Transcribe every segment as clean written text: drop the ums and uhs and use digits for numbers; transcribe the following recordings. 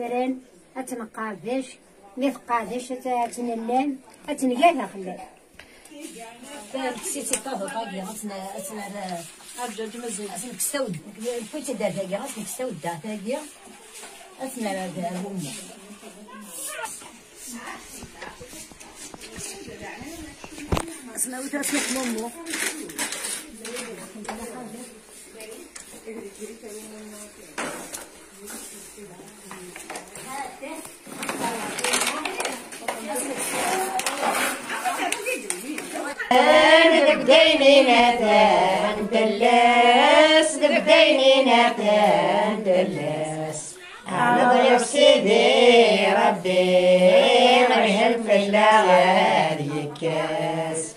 فران اتنقادش ميفقادش تنلان اتنقاها خلال سيتي طاهو طاقية أتنا أرجو مزل أتنا كستود البويت دا تاقية أتنا كستود دا تاقية أتنا الأمة أتنا وتأتنا حمومو بديني نادان دلاس بديني نادان دلاس نضرب سيدي ربي مرهم في اللغة كاس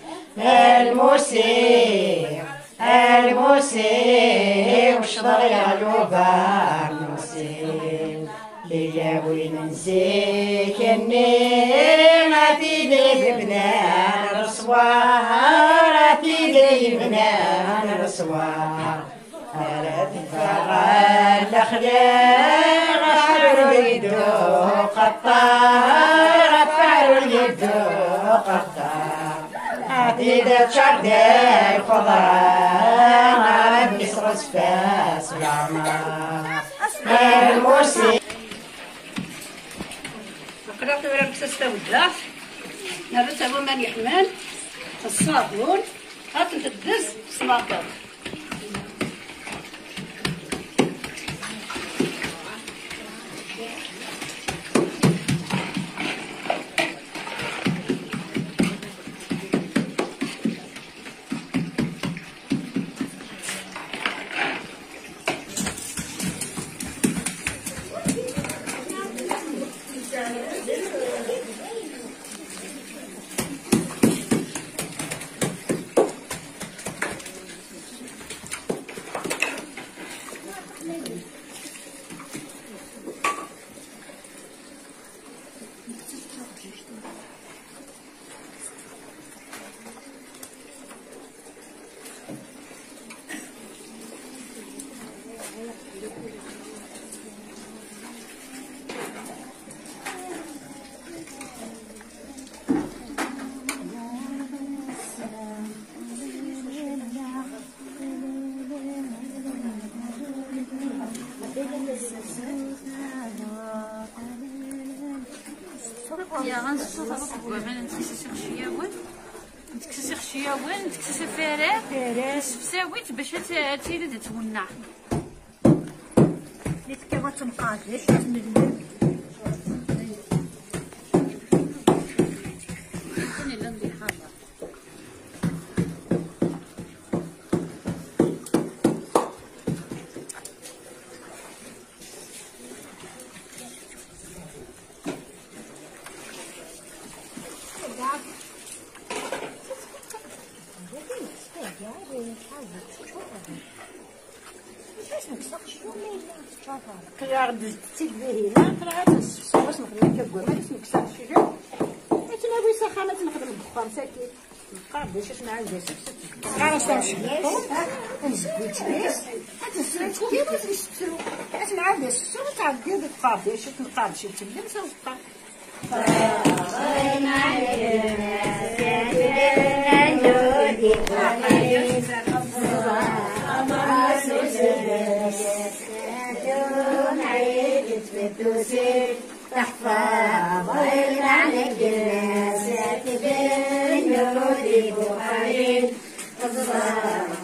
الموسي وش ضيع لوبار موسي ليا وين نسيك النيمة تيدي ببنان رصوار تيدي ببنان رصوار لا تنفع الأخلاق فعلوا اليدو قطار فعلوا اليدو قطار عتيدة شرد الخضراء ربي صرص فاس العمار الموسي قرأت ورا بتستودع نرد هو من يحمل الصابون هات تدز سلاطة يا غنصوت غنصوت نتكسس خشياون نتكسس خشياون نتكسس فراس ساويت باش تيرد تولع اللي تكوا تنقادش تنلان ثاني لا ندير حاضر كلا غد تيدي هنا كلا غد نصوص نخدم كبوه ما نكسر الشجر تناوي سخانه نخدم الدخان ساكت نبقى باش ما عندهاش غنصور الشبكه ونزكو تبيس هاد السنات كيما تيشترو حيت ما عندهاش الشغل تعدي تبقى باش تنقاد شي تلم تبقى تحفظ عليك الناس تبين يودي بخارين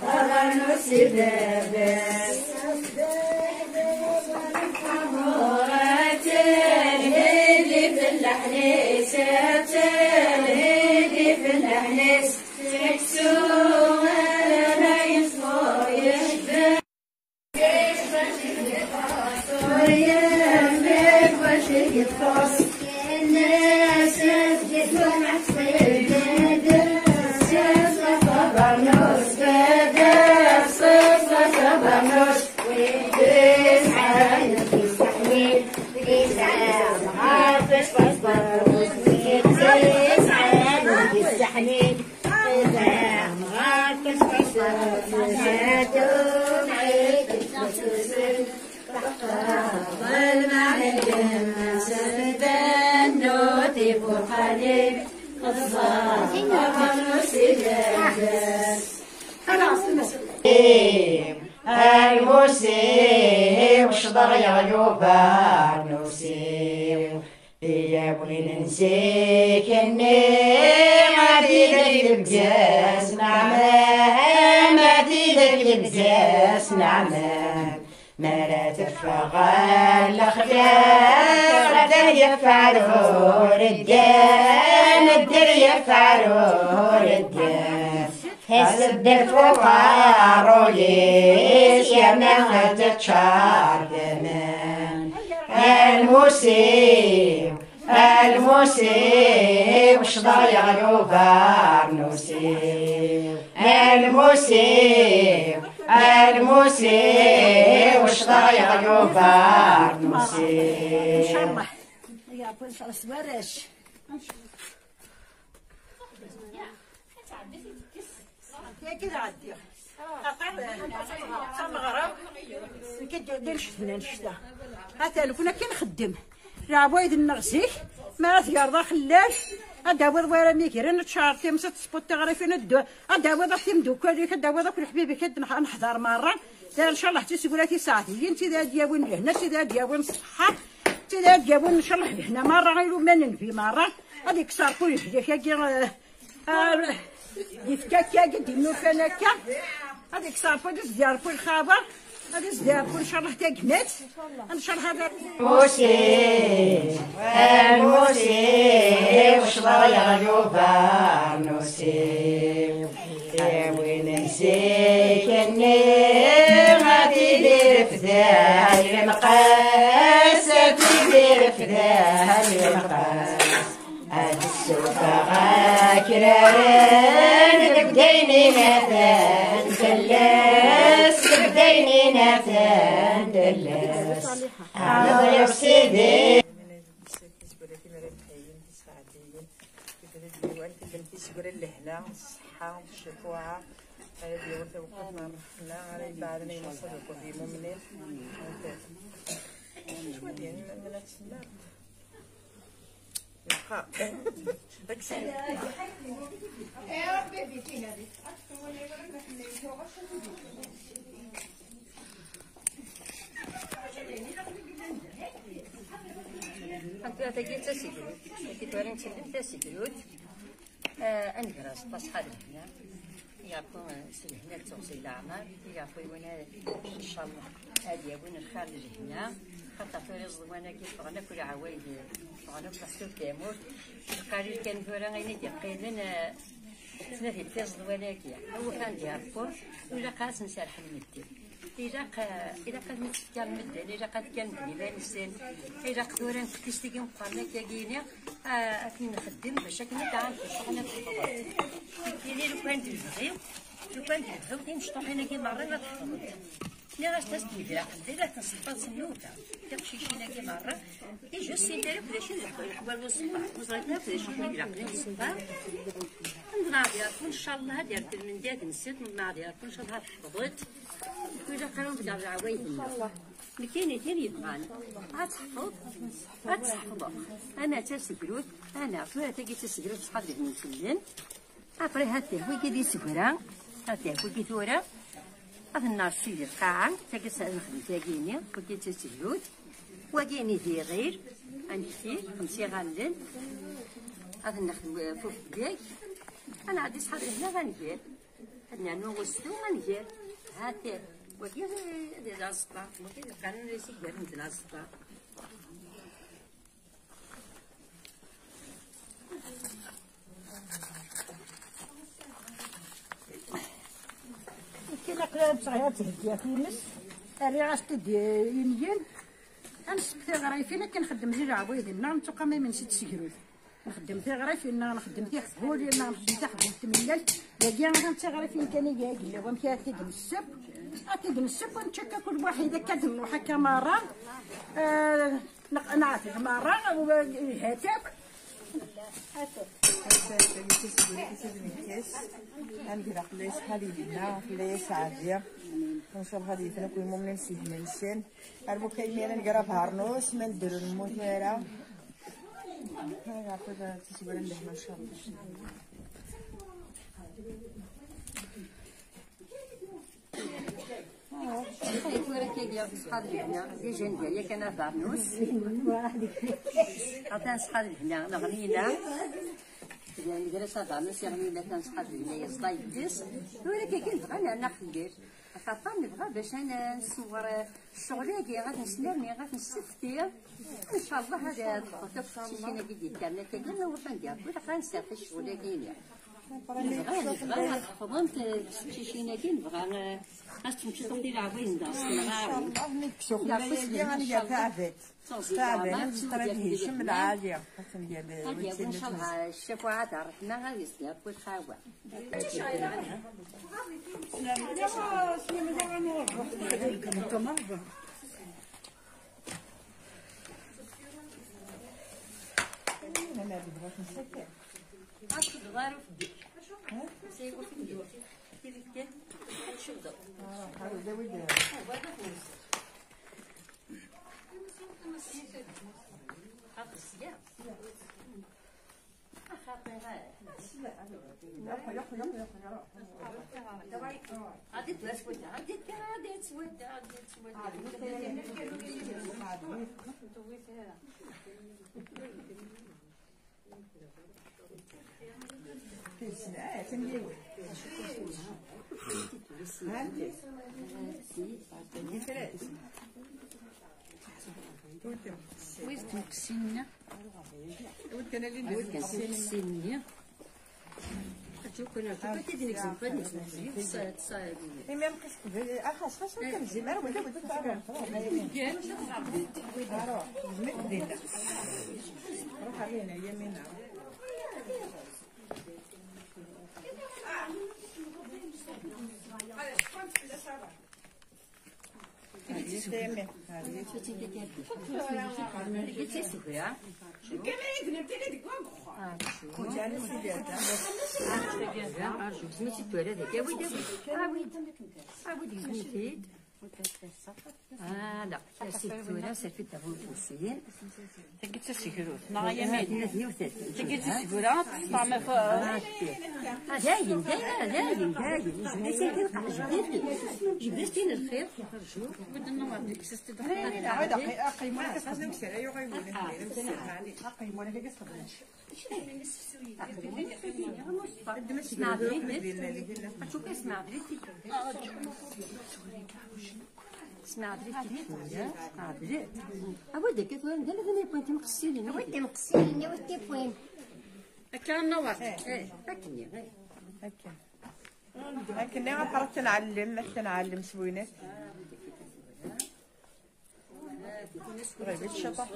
طبعا نسيب بس الهدي في الأحنيس الهدي في الأحنيس تكسو لا يصويش يطرس الناس تجدون عصير صبرنوس صبرنوس ويدس عايز يستحمل يسعى عارفش صبرنوس ويدس عايز يستحمل عارفش صبرنوس هاتون عيد التسوسن تحفظ المعنى عليك الموسي وشضر يغيوبا نوسي يا بغي ننسيك اني غادي لك البجاس نعمان غادي لك البجاس نعمان ما لا تفغى الاخلاق غدا يفعلوا ردان الدر يفعلوا ردان حسب الفقار وليش يا ما تتشار دمان الموسي وش ضايع يغبار نوسي الموسي وش ضايع يغبار نوسي ان شاء الله يا ابو ان شاء الله سبارش كده عدي المغرب كدير شفنا نشتا تلفونا كنخدم عوايد النغسيك ما ثيار خلاش اداوض ورا ميكرين تشارتي مسات سبوت غريفين الدو اداوض اختي مدوكا كداوض كل حبيبي كنحضر مره ان شاء الله تسقولاتي ساعتي انت ذا دياون لهنا سي ذا دياون الصحه سي ذا دياون ان شاء الله لهنا مره غيرو ما ننفي مره هذيك صار كل حاجه يفكاكا قديم فنكا هذيك صافا ديال كل خبر هذه ديال كل ان شاء الله تاكنات ان شاء الله هذا موسي وش ضايع يغبار نوسي وين نسيك اني غادي دير فداي المقاسة دير فداي المقاس هاد السوفة غاكرارين بديني ناثان دلاس بديني ناثان دلاس عمري وسيدي تسقر اللهنا الصحة والشفوعة على ديال توقفنا رحنا على بعدنا يوصلوا في مؤمنين شو يعني من نتسنى يبقى داكشي أنت تجي تسيدود، تجي تسيدود تسيدود. أنقرأ تصحى هنا، يعرفون هنا توصيل الأعمال، يعرفون وين إن شاء الله هذه وين الخارج هنا، خاطر فريز وانا كيف فغنا كل عوايد فغنا كل حسوب تامور، القاري كان فورا غيني تقريبا ثلاثة فريز وانا كيا، هو كان يعرفون ولا قاس نسرح المدة. إذا قد كان مدة، إذا قد كان بنيبان السن، إذا قدوران كتشتكي مقارنة كاجينا، أكيد نخدم باش كنا تعرف شغلنا في الخبر. يعني لو كان تبغيو تنشطوا حنا كي مرة لا تحفظوا. لا غاش تسدي لا تصفى سنوتا، تمشي شينا كي مرة، يجوا السن تاعك باش الحوال والصباح، وصلتنا باش نقراقين الصباح. نضرب ياكل إن شاء الله هاد يرتب من ديك نسيت نضرب ياكل إن شاء الله حفظت. كل قرن بدأ العوايد لكن يبغاني أتحفظ أنا تسجلوت أنا فلا تجي تسجلوت صحابي من كلن أفري هاتي هو كذي سفرة هاتي هو كذي ثورة هذا النار سيدي القاعة تجي نخدم تاجيني وكذي تسجلوت وجيني ذي غير أنتي 50 غالين هذا نخدم فوق ديك أنا عندي صحابي هنا غنجير هنا نوغستو غنجير هاتي وكيف هذا الصباح وكيف كان نسيت مثل الصباح كنا قراب صغيرات هدية في مس الرعاش تدي يمين أنس في غرايفينا كنخدم زي عوايدنا نتوقع ما نسيت سيكروت نخدم في غرايفينا نخدم في حبولي نخدم في حبول تميل باقي أنا غرايفين كان يجي لو مشى تيجي السب أكيد السب ونشكى كل واحد إذا كان وحكى مرة نعرف مرة وهاتك عندي رقليس حليبنا رقليس عادية إن شاء الله هذه نكون مؤمنين سيه منسن أربو كيميرا نقرا بهارنوس من درن موتيرا هاي عطيتها تسيبها لنا ان شاء الله. خليت وراك يا صحاب هنا دي جن ديالي كان فارنوس عطانا صحاب هنا نغنينا يعني دراسة فارنوس يغنينا كان صحاب هنا يصطاي الدس ولكن كنبغى انا خدير خاطر نبغى باش انا نصور الشغل غادي نسلمني غادي نستفتي ان شاء الله هذا تحط في شي نبي ديالنا كاين واش ندير غادي نستفتي الشغل كاين نبغى خدمت شي نادي نبغى نمشي نطلع العبين داس الله نكسو خلينا غندير تعبت نستراتيجي من العاليه خاصنا ندير ان شاء الله الشفوة عاد عرفنا غادي يصير كل خاوه غير في الديك سيقول في الديك كيف كان شو ده هذا وين غادي تسود غادي تسود ويز تمكسينا ودنا اللي ندير تمكسينا شكرا تبغي نكسب تصايب ما يمكنش خاص كنزي ما ولا بده تعرف روح علينا يمينا لا السيتورة سالفة تاعو الكوسين تلقيت السكروت نهار يمين 33 تلقيت السكروت طعمه داين جبدتي الخير بدنا نوض كسست عاد قيمه كتخدم كثير ايوا غيقول لك قيمه ولا كتخدمش اسمع دريتي أودي كثر ندير هنا بوينت مقصيين ودي مقصيني ودي بوين كان نوض هكني لكن انا عرفت نعلم سوينات غير الشطح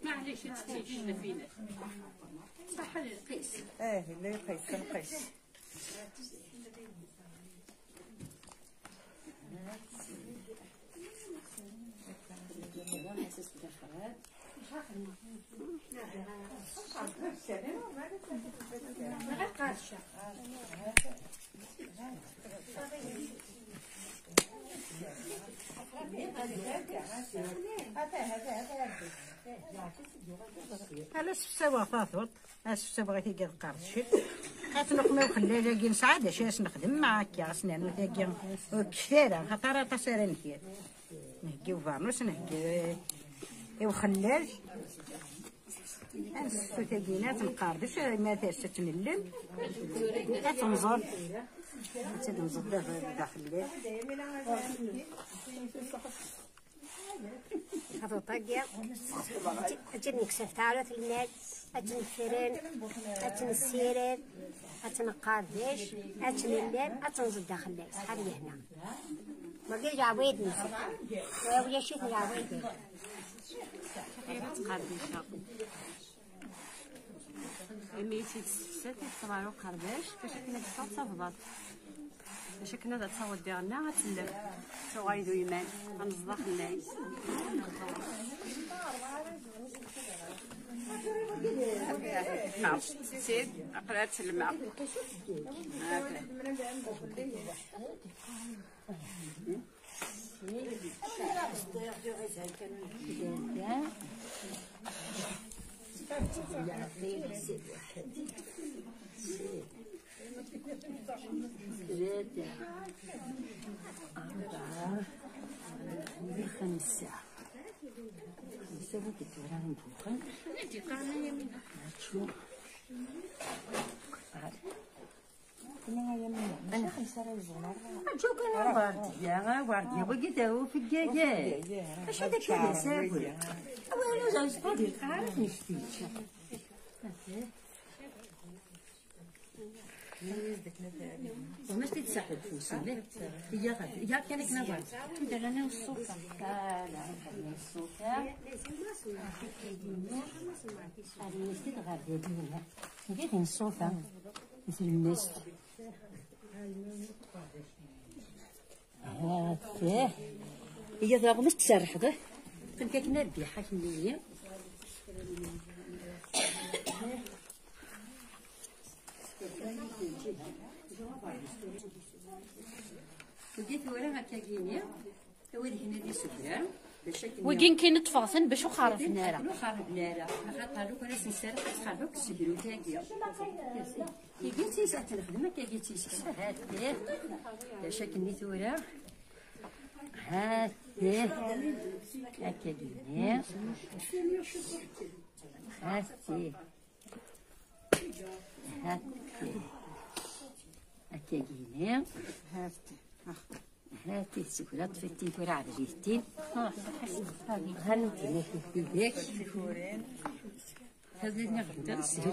معليش تستيجينا فينا صح القيس اللي يقيس كنقيس على سوا فاطر اسف بغيتي كاع القرش غتنقمو خليها كي نسعد اش نخدم معاك يا سنان تاكي كثيره خاطر تصير نكير نهكيو فانوس نهكي وخلال نسفو تاكينات نقاردش ما تاش تتنلم تنزل تنزل داخل الليل هذا طاقية أجل نكسف تعالى في المال أجل الفرن أجل السيرين أجل القارديش أجل الليل أجل داخل الليل هذه هنا ما قلت عويدني ويا شيخ عويدني قارديشة ميتي تسفسات يحتمالو قرداش باش كنا تصاوبات باش كنا تصاوب ديالنا غتلف شو غايدو يمان غنصدق الناس سيد قرات الماء خمسة وكتورة نبوخن نادي قاعنا يمين شوف أنا خمسة رجال شوف أنا واردية وقيتها وفي الدجاج اش هذاك اللي ساوي أنا زوج صديق عارف نشتي وماش تتسحب فوسي هي كانت نظر ندير انا والصوفه لا نخلي الصوفه هذه نسيت غادي هنا ندير الصوفه مثل الناس هاكا هي ضرب مش تسرح ده كنت كنا ربيحه كميه وديت ورا هكا كينيا وين هنا دي سكران وكين كاين تفاصيل باش وخارف نارا وخارف نارا خاطر لو كان نسرح تخرج سبرو تاكيا كي قلتي ساعه الخدمه كي قلتي هات ليه باش كني ثورا هات ليه هكا كينيا هاتي هاتي هكا كينيا هاتي السكرة طفيتي كرة عرجيتي هانوتي في بيك هذا نقدر سير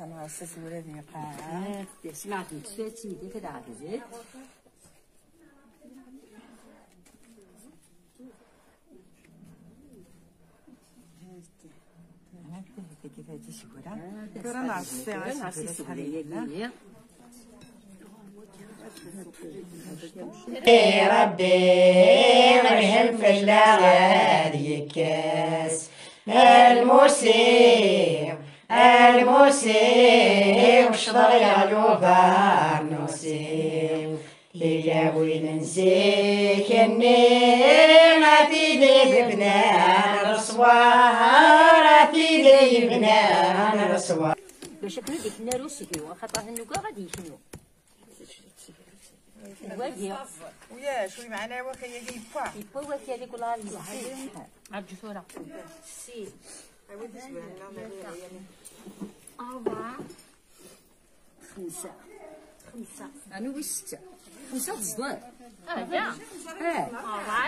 انا عسس ولادي قاعه سمعت نتفاتي ديك هذا عرجيت كيف هاتي سكرة كرة نعسي سكرة ربي مرهم في اللغة كاس الموسي وشطر يغلو فارنوسي هي وين نسيك غاتي لي بنان رصوار غاتي لي بنان رصوار باش كنا ديك النار وسكيو خاطر هنوكا غادي يشنو ويا شوي معنا وخيا يبا يبا وكي هذيك ولا عاد جثورة سي أربعة خمسة أنا وي ستة خمسة الزوار لا أربعة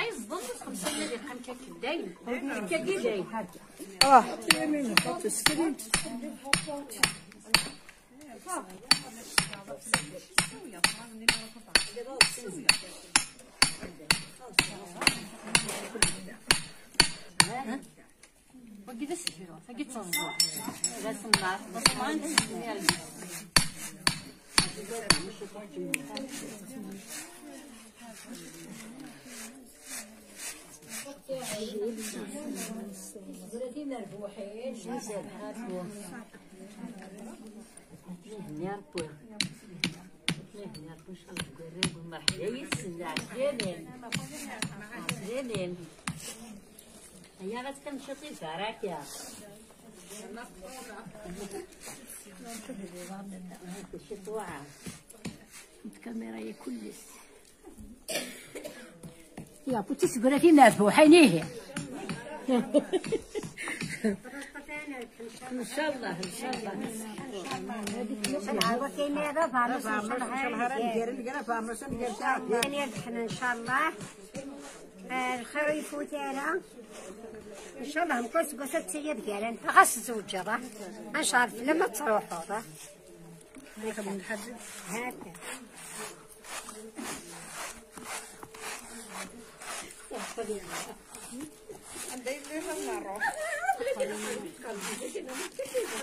يصدم خمسة اللي قمت كداين كداين تيمين حط السكرين وكذا سجلوا فقيت تصدق إذا سمعت بس ما عندي هي غتكنشطي فراكيا الشطوعة الكاميرا هي كلش يا بوتي سكرتي نافو حينيه ان شاء الله ان شاء الله ان شاء الله الخير يفوت على ان شاء الله مكوس قصة سيد قالن غاس زوجة ان شاء الله لما تروحوا هكا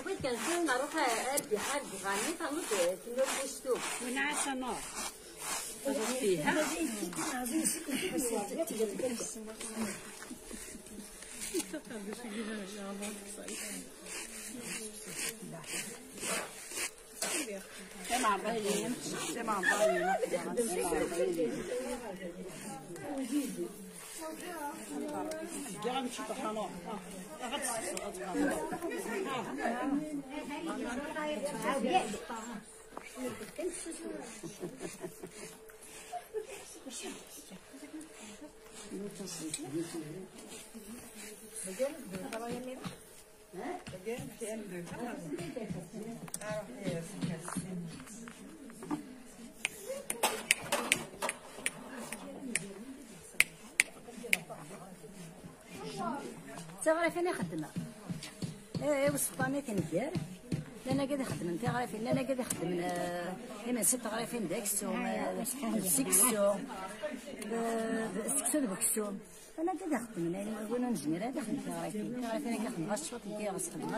بغيت كنمشيو نروح ادي حاج غني تنوض في نور الشتوب ونعس نار فيها سمع بالي كاع نمشي طحانه تعرفي انا خدمه والسلطانه كندير انا قاعد نخدم انت عارفين انا قاعد نخدم انا ست عارفين داك السوم السكسو بكسو انا قاعد نخدم انا نقول نجمير هذا خدمت عارفين انا كنخدم غشوط كي غنخدم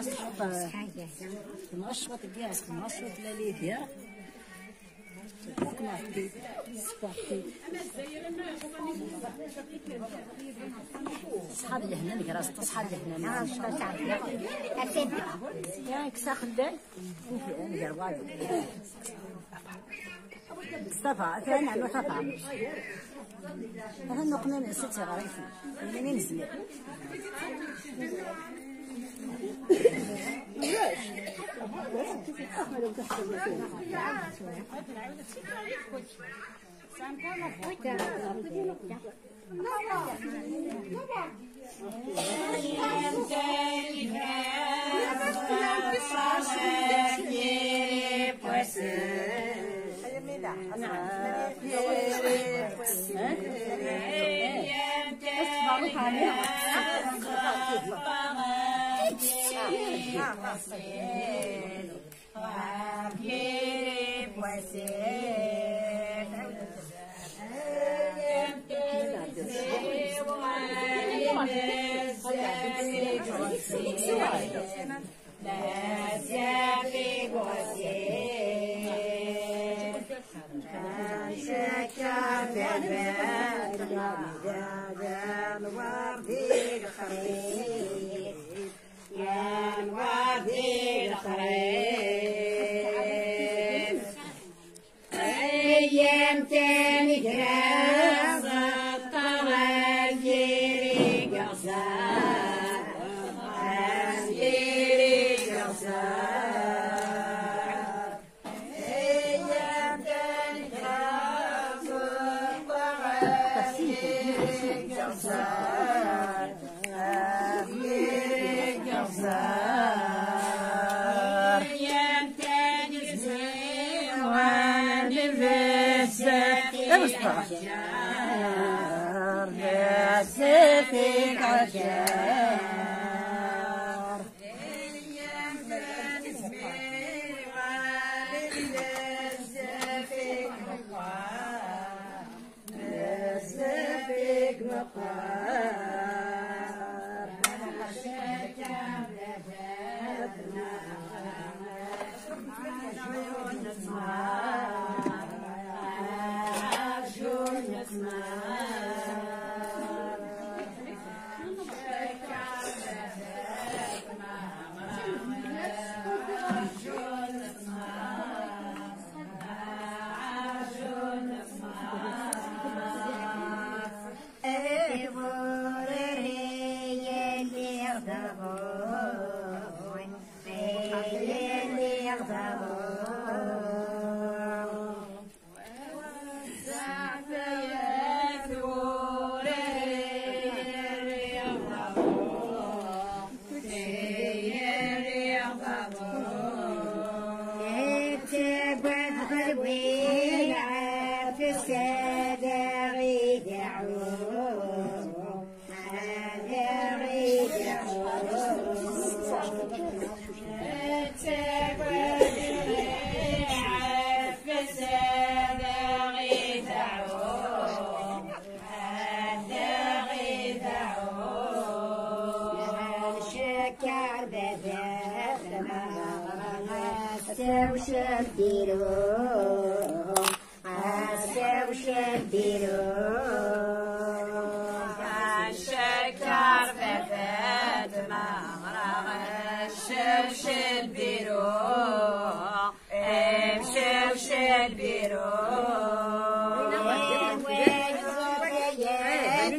غشوط كي غنخدم غشوط لا لي دير كنعطي سبورتي صحاب اللي هنا نقراص صحاب اللي هنا ياك ساخدان ندير والو صفا كان عندو صفا هذا نقنا من ست غريفه منين نزل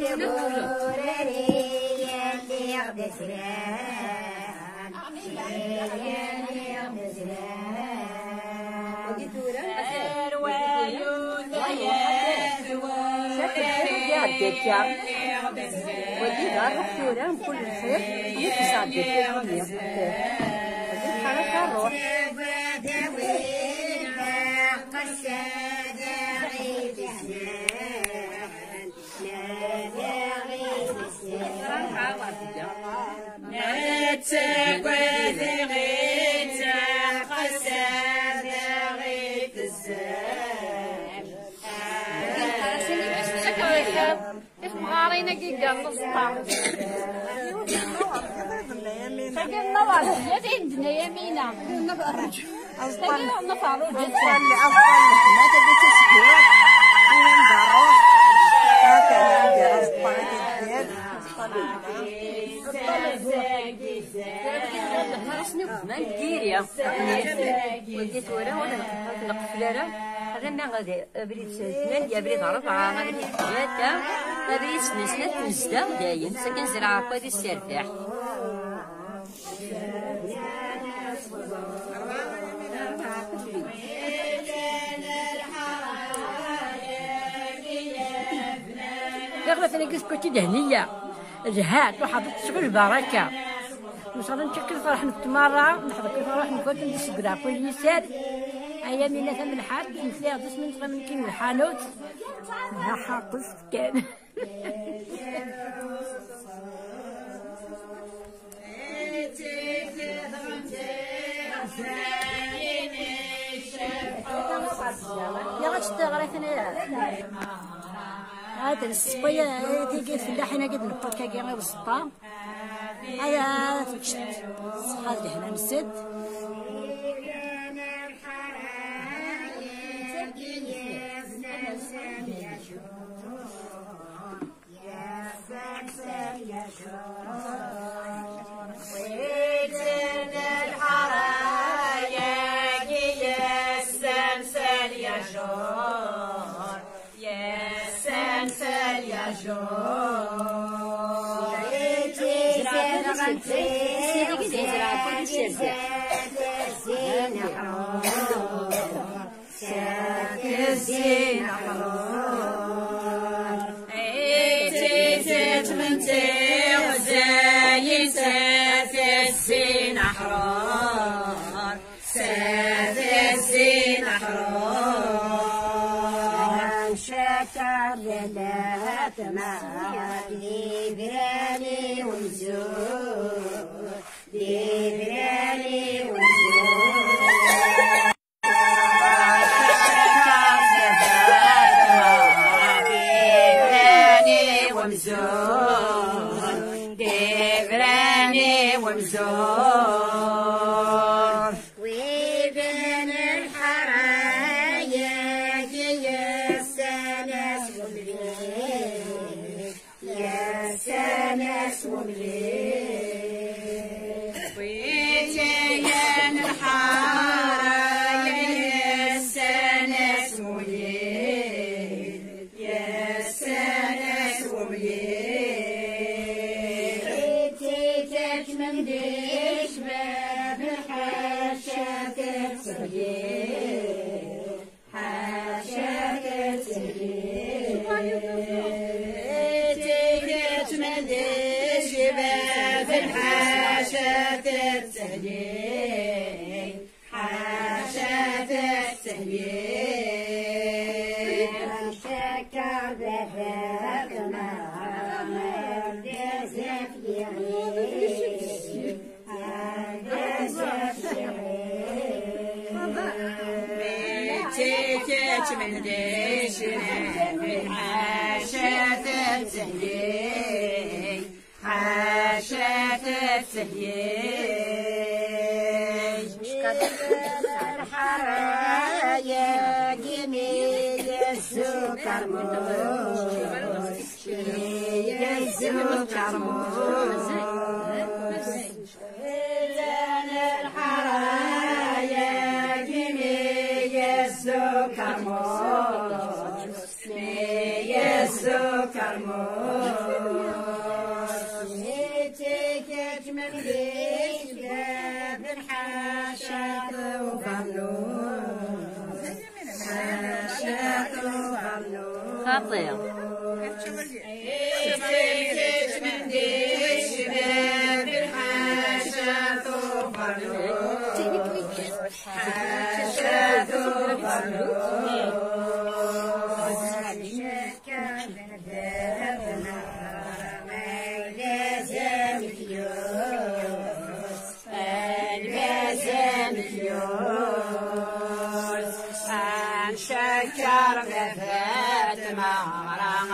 البيرو ودي دار كورة كل خير يفسد الدنيا الحركة الروح غارينا كي قال الصطار فقال نوار جات عندنا يمينة نفعلو نفعلو جات ما تبي تسكير وين ندارو هكا ندير الصباط شنو ما ندير يا ولديت ورا ولا القفلاره هذا ما غادي بريد 8 بريد 4 بريد 3 بريد 6 نزدا داين ساكن زرعه هادي السرفاح غرفتني قلت كنت دهنية زهات وحضرت شغل بركة وصلنا نشكل فرح نتمرة نحضر كيف نروح نقول ندس قراف ويسار أيامنا ثم الحاج نسيها دس من كين الحانوت ها حاقص كان يا غتشتغل هذا الصبية تيجي في اللحينة قد نبقى كاكي غير السطا هذا تشت هذا هنا نسد ديبراني ونزور ديبراني ونزور ديبراني ونزور ديبراني ونزور وبين الحرايا يا سناس ومليل يا سناس ومليل وبين الحرايا يا سناس ومليل يا سناس ومليل تيتك من ديش باب الحاشا كتسجيل حاشا كتسجيل تيتك من ديش باب الحاشا كتسجيل حاشا كتسجيل شكر بهاك ما دازت يغيب دازت يغيب تيتك من ديشنا بالحاشا تتسهيل حاشا تتسهيل الحرايا جميل السكر موش السكر موش الحرايا جميل السكر موش السكر موش منديش باب الحاشات وفلوس حاشات وفلوس خطير منديش باب الحاشات وفلوس حاشات وفلوس شكر بفات مغرق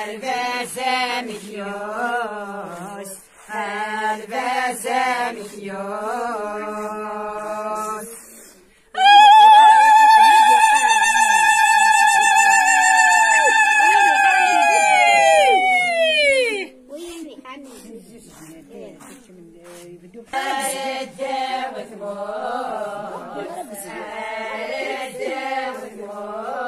البسام كيوس البسام كيوس Oh